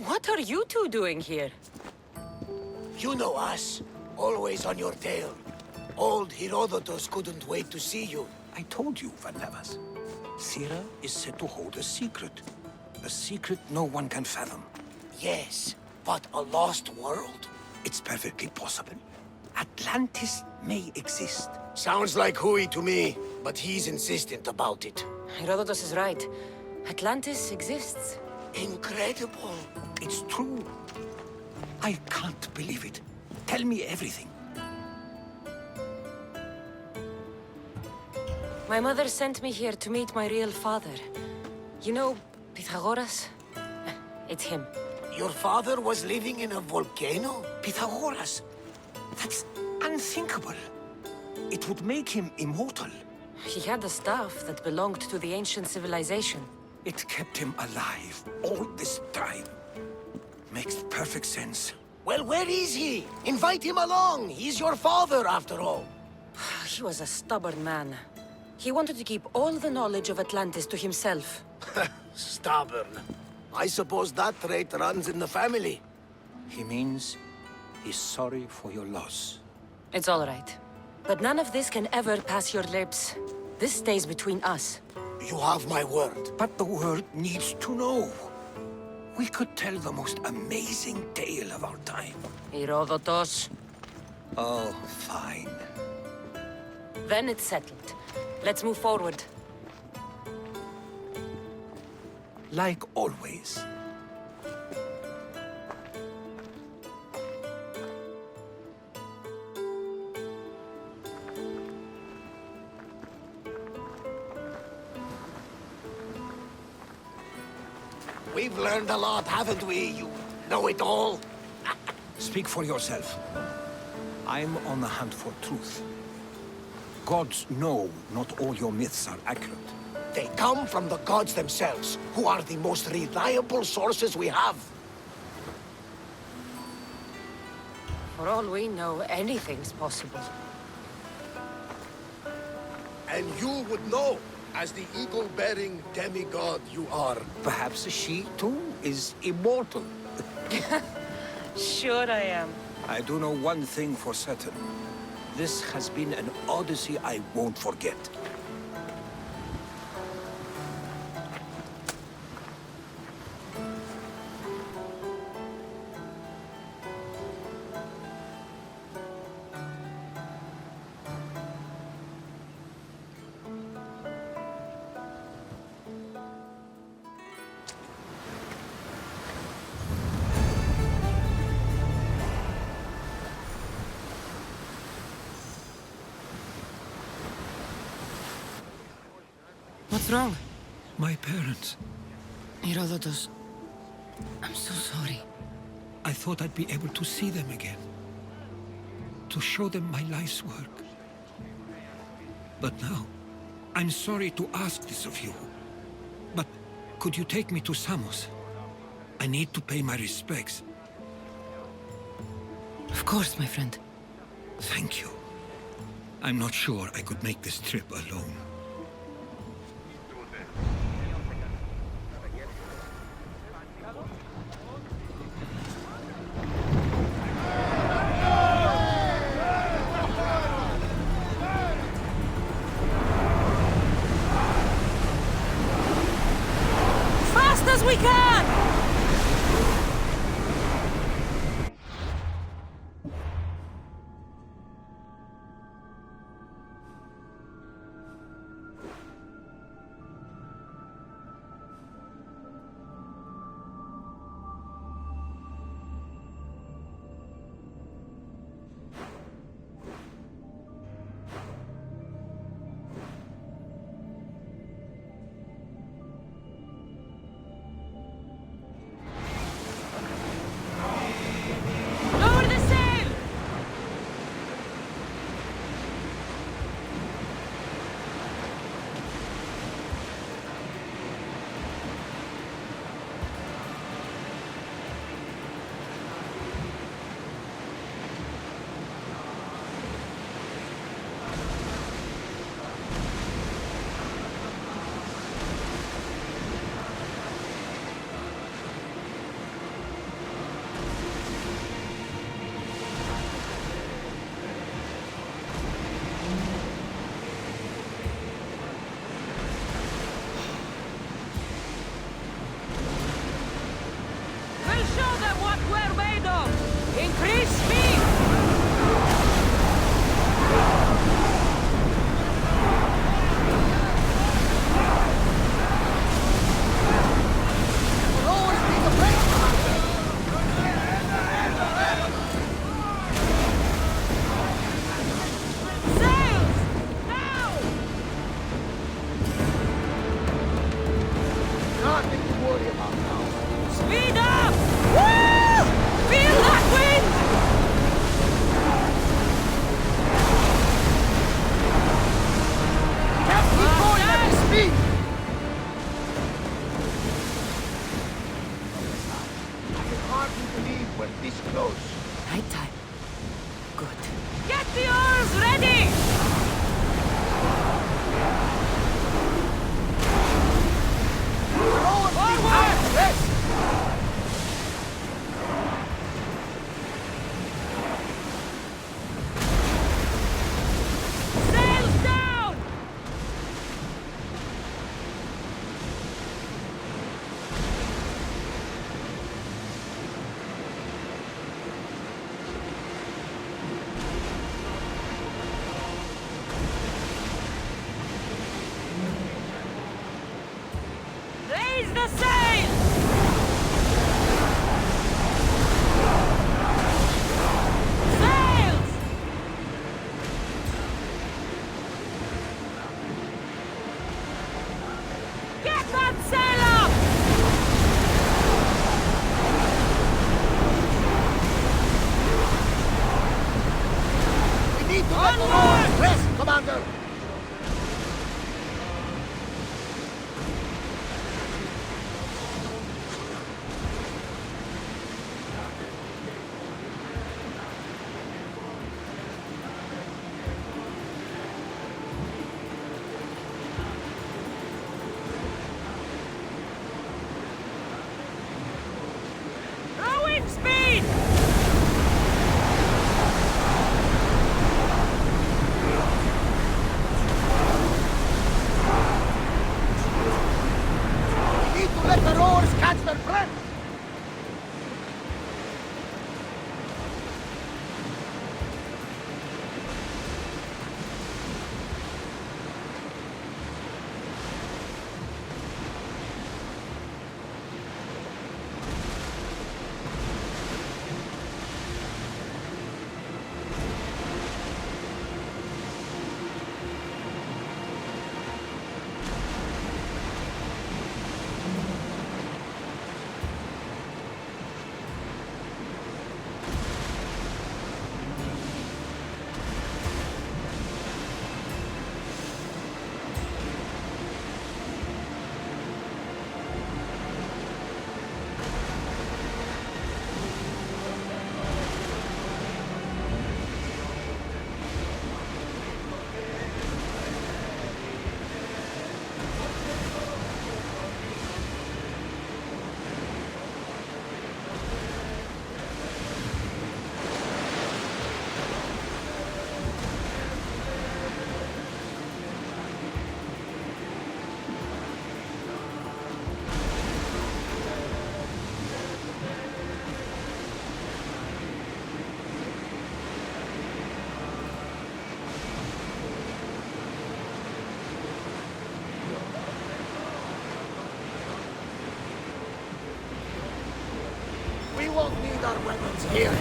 What are you two doing here? You know us. Always on your tail. Old Herodotus couldn't wait to see you. I told you, Varnavas. Sira is said to hold a secret. A secret no one can fathom. Yes, but a lost world? It's perfectly possible. Atlantis may exist. Sounds like Hui to me, but he's insistent about it. Herodotus is right. Atlantis exists. Incredible. It's true. I can't believe it. Tell me everything. My mother sent me here to meet my real father. You know, Pythagoras? It's him. Your father was living in a volcano? Pythagoras. That's unthinkable. It would make him immortal. He had a staff that belonged to the ancient civilization. It kept him alive all this time. Makes perfect sense. Well, where is he? Invite him along. He's your father, after all. He was a stubborn man. He wanted to keep all the knowledge of Atlantis to himself. Stubborn. I suppose that trait runs in the family. He means he's sorry for your loss. It's all right. But none of this can ever pass your lips. This stays between us. You have my word. But the world needs to know. We could tell the most amazing tale of our time. Herodotus. Oh, fine. Then it's settled. Let's move forward. Like always. We've learned a lot, haven't we, you know-it-all? Speak for yourself. I'm on the hunt for truth. Gods know not all your myths are accurate. They come from the gods themselves, who are the most reliable sources we have. For all we know, anything's possible. And you would know, as the eagle-bearing demigod you are. Perhaps she, too, is immortal. Sure I am. I do know one thing for certain. This has been an Odyssey I won't forget. What's wrong? My parents. Herodotus. I'm so sorry. I thought I'd be able to see them again. To show them my life's work. But now, I'm sorry to ask this of you. But could you take me to Samos? I need to pay my respects. Of course, my friend. Thank you. I'm not sure I could make this trip alone. As we can! the sail! Sails! Get that sail up! We need to let the oars rest, Commander! Rowing speed! We need to let the rowers catch their breath! We won't need our weapons here.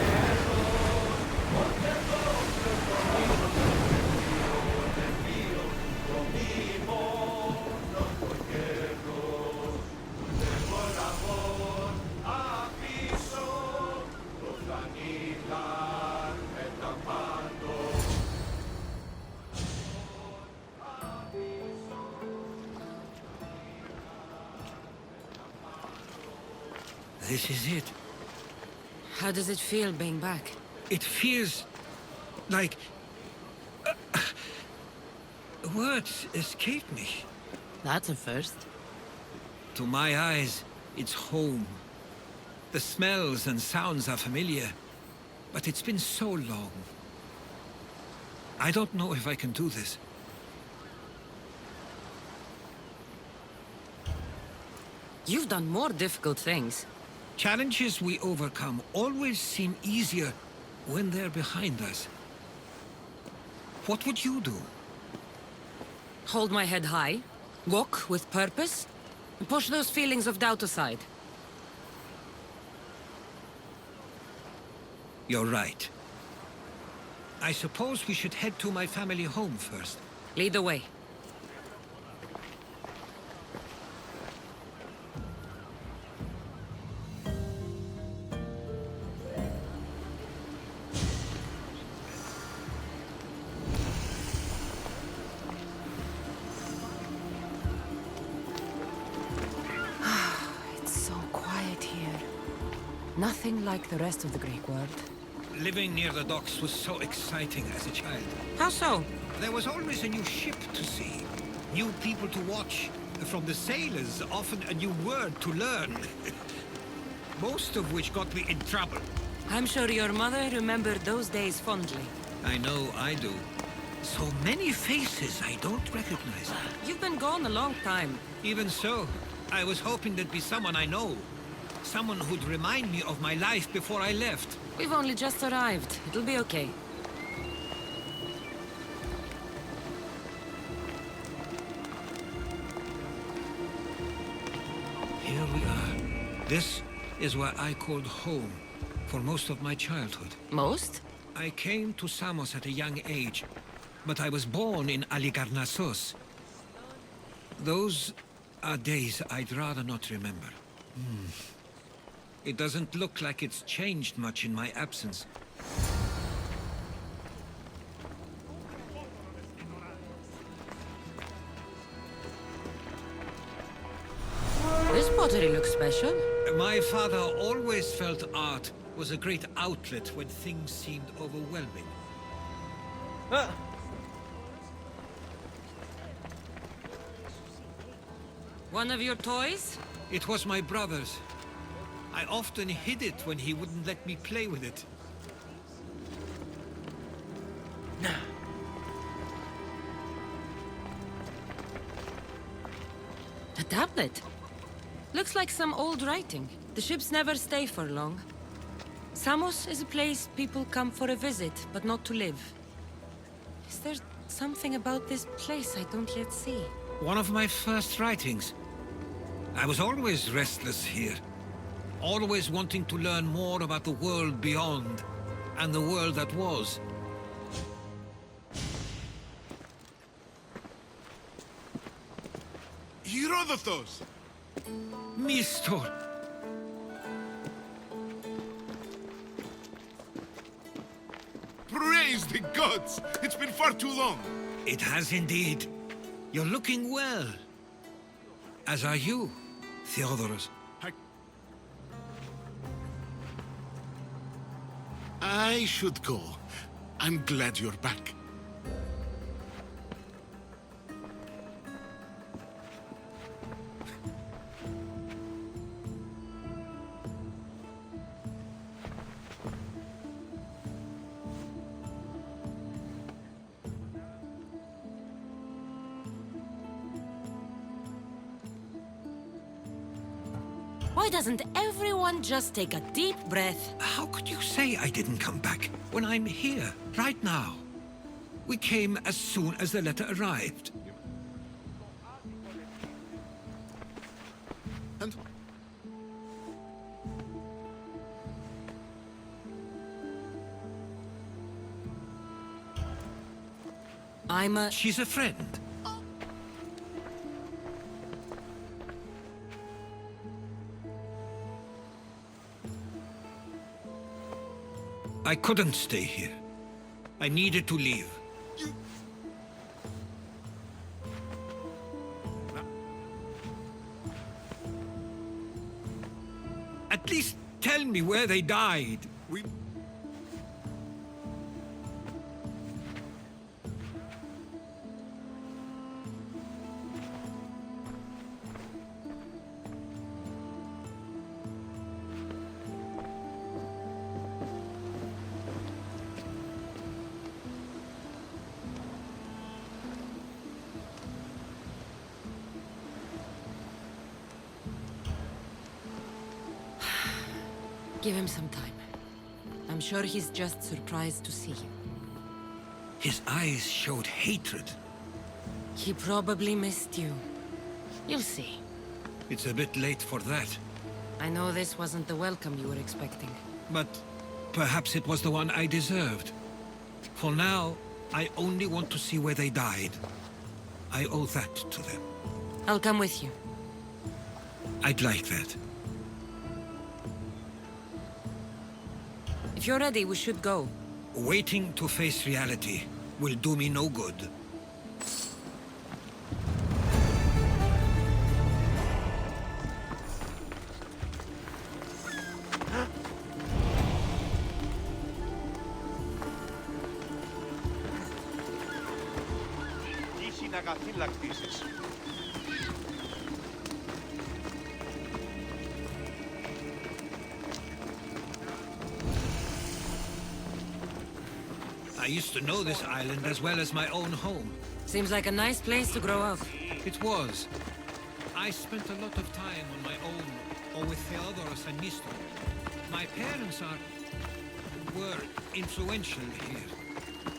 This is it. How does it feel being back? It feels like... words escape me. That's a first. To my eyes, it's home. The smells and sounds are familiar, but it's been so long. I don't know if I can do this. You've done more difficult things. Challenges we overcome always seem easier when they're behind us. What would you do? Hold my head high, walk with purpose, and push those feelings of doubt aside. You're right. I suppose we should head to my family home first. Lead the way. Nothing like the rest of the Greek world. Living near the docks was so exciting as a child. How so? There was always a new ship to see, new people to watch. From the sailors, often a new word to learn. Most of which got me in trouble. I'm sure your mother remembered those days fondly. I know I do. So many faces I don't recognize. You've been gone a long time. Even so, I was hoping there'd be someone I know. Someone who'd remind me of my life before I left. We've only just arrived. It'll be okay. here we are. This is where I called home for most of my childhood. Most? I came to Samos at a young age, but I was born in Aligarnassos. Those are days I'd rather not remember. It doesn't look like it's changed much in my absence. This pottery looks special. My father always felt art was a great outlet when things seemed overwhelming. One of your toys? It was my brother's. I often hid it when he wouldn't let me play with it. A tablet. Looks like some old writing. The ships never stay for long. Samos is a place people come for a visit, but not to live. Is there something about this place I don't yet see? One of my first writings. I was always restless here. Always wanting to learn more about the world beyond, and the world that was. Herodotus! Mistor! Praise the gods! It's been far too long! It has indeed. You're looking well. As are you, Theodorus. I should go. I'm glad you're back. Why doesn't everyone just take a deep breath? How could you say I didn't come back when I'm here, right now? We came as soon as the letter arrived. And She's a friend. I couldn't stay here. I needed to leave. At least tell me where they died. we... Give him some time. I'm sure he's just surprised to see you. His eyes showed hatred. He probably missed you. You'll see. It's a bit late for that. I know this wasn't the welcome you were expecting. But perhaps it was the one I deserved. For now, I only want to see where they died. I owe that to them. I'll come with you. I'd like that. If you're ready, we should go. Waiting to face reality will do me no good. I used to know this island as well as my own home. Seems like a nice place to grow up. It was. I spent a lot of time on my own, or with Theodoros and Mistor. My parents were influential here,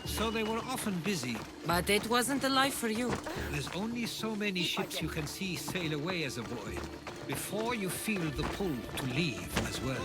so they were often busy. But it wasn't a life for you. There's only so many ships you can see sail away as a boy. before you feel the pull to leave as well.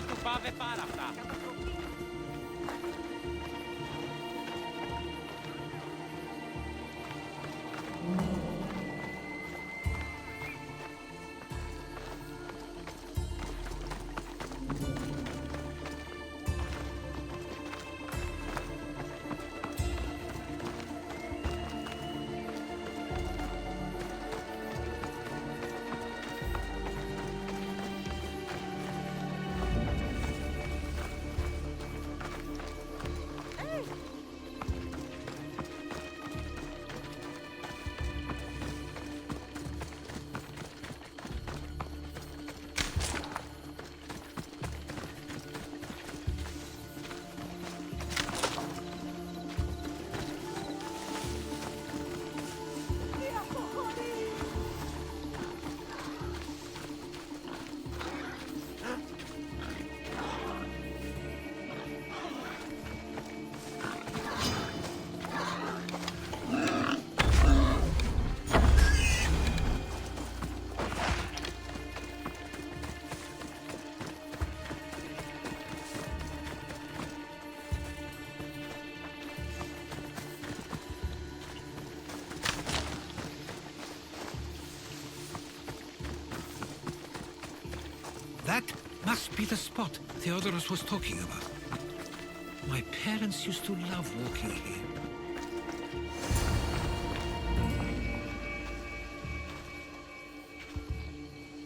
That must be the spot Theodorus was talking about. My parents used to love walking here.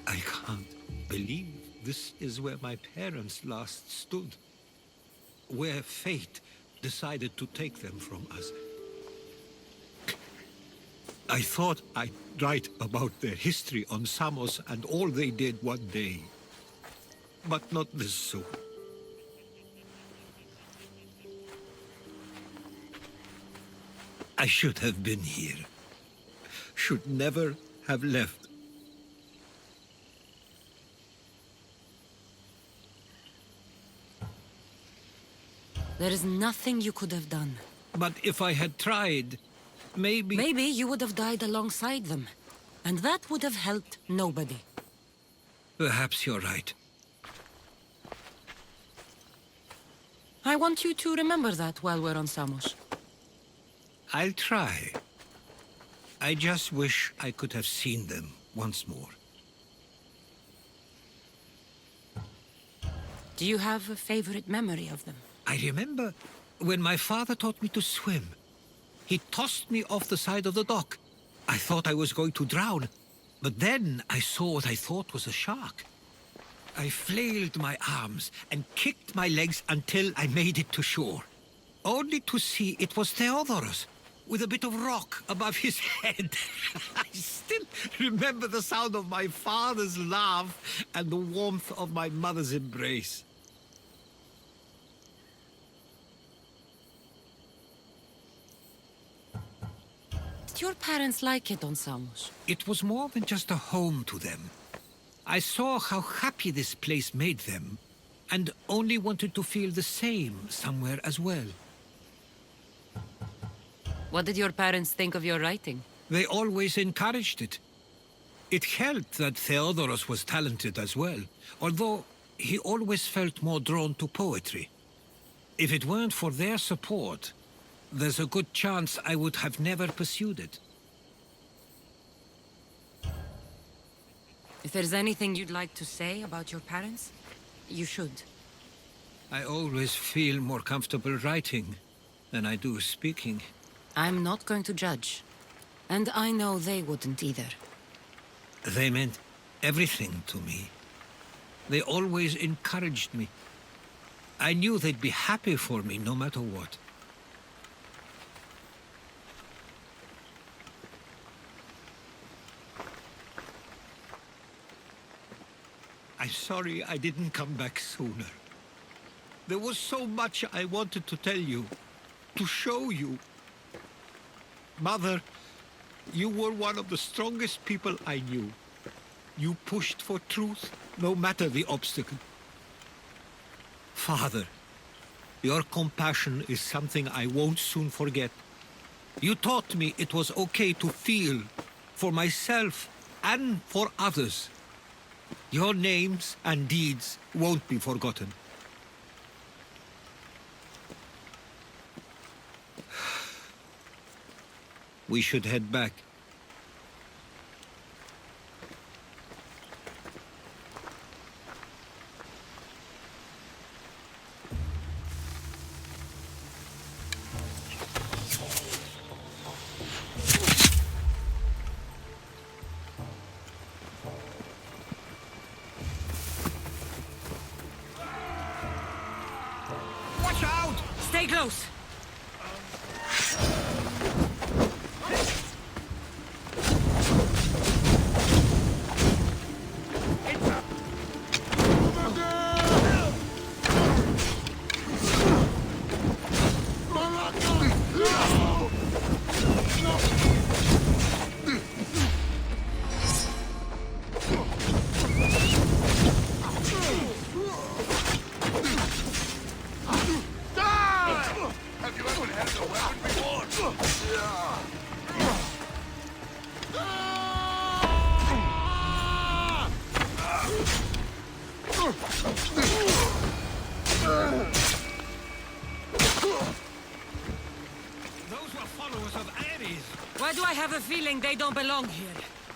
I can't believe this is where my parents last stood. Where fate decided to take them from us. I thought I'd write about their history on Samos and all they did one day. But not this soon. I should have been here. Should never have left. There is nothing you could have done. But if I had tried, maybe... Maybe you would have died alongside them. And that would have helped nobody. Perhaps you're right. I want you to remember that while we're on Samos. I'll try. I just wish I could have seen them once more. Do you have a favorite memory of them? I remember when my father taught me to swim. He tossed me off the side of the dock. I thought I was going to drown, but then I saw what I thought was a shark. I flailed my arms and kicked my legs until I made it to shore, only to see it was Theodorus, with a bit of rock above his head. I still remember the sound of my father's laugh and the warmth of my mother's embrace. Did your parents like it on Samos? It was more than just a home to them. I saw how happy this place made them, and only wanted to feel the same somewhere as well. What did your parents think of your writing? They always encouraged it. It helped that Theodorus was talented as well, although he always felt more drawn to poetry. If it weren't for their support, there's a good chance I would have never pursued it. If there's anything you'd like to say about your parents, you should. I always feel more comfortable writing than I do speaking. I'm not going to judge. And I know they wouldn't either. They meant everything to me. They always encouraged me. I knew they'd be happy for me no matter what. I'm sorry I didn't come back sooner. There was so much I wanted to tell you, to show you. Mother, you were one of the strongest people I knew. You pushed for truth, no matter the obstacle. Father, your compassion is something I won't soon forget. You taught me it was okay to feel, for myself and for others. Your names and deeds won't be forgotten. We should head back. Watch out! Stay close! Have you ever had a weapon before? Those were followers of Ares. Why do I have a feeling they don't belong here?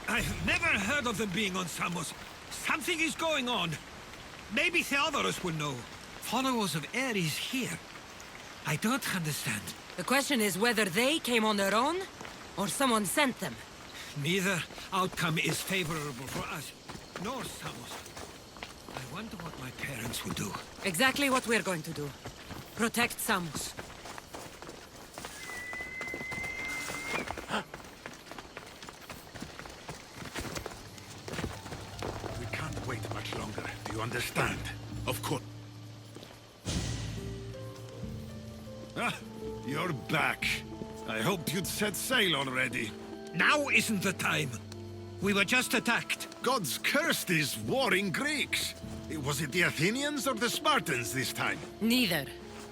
I've never heard of them being on Samos. Something is going on. Maybe Theodorus will know. Followers of Ares here. I don't understand. The question is whether they came on their own, or someone sent them. Neither outcome is favorable for us, nor Samos. I wonder what my parents will do. Exactly what we're going to do. Protect Samos. We can't wait much longer. Do you understand? Of course. Ah, you're back. I hoped you'd set sail already. Now isn't the time. We were just attacked. Gods cursed these warring Greeks. Was it the Athenians or the Spartans this time? Neither.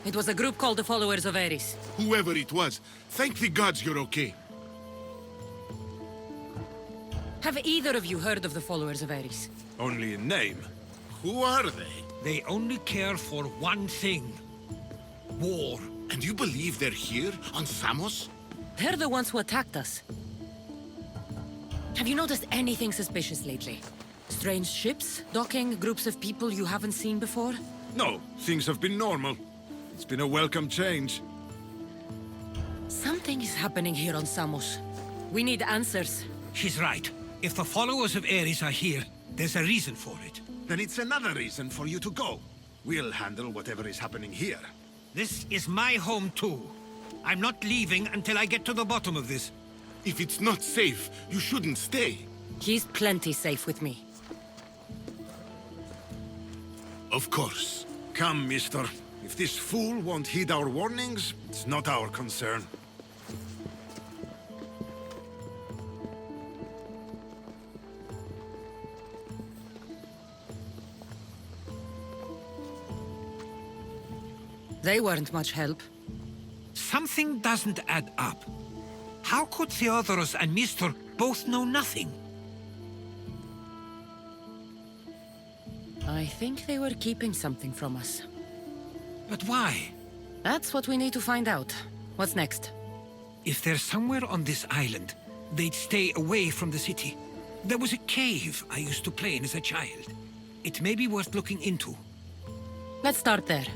It was a group called the Followers of Ares. Whoever it was, thank the gods you're okay. Have either of you heard of the Followers of Ares? Only in name. Who are they? They only care for one thing. War. And you believe they're here, on Samos? They're the ones who attacked us. Have you noticed anything suspicious lately? Strange ships, docking, groups of people you haven't seen before? No, things have been normal. It's been a welcome change. Something is happening here on Samos. We need answers. She's right. If the followers of Ares are here, there's a reason for it. Then it's another reason for you to go. We'll handle whatever is happening here. This is my home too. I'm not leaving until I get to the bottom of this. If it's not safe, you shouldn't stay. He's plenty safe with me. Of course. Come, mister. If this fool won't heed our warnings, it's not our concern. They weren't much help. Something doesn't add up. How could Theodorus and Mr. both know nothing? I think they were keeping something from us. But why? That's what we need to find out. What's next? If they're somewhere on this island, they'd stay away from the city. There was a cave I used to play in as a child. It may be worth looking into. Let's start there.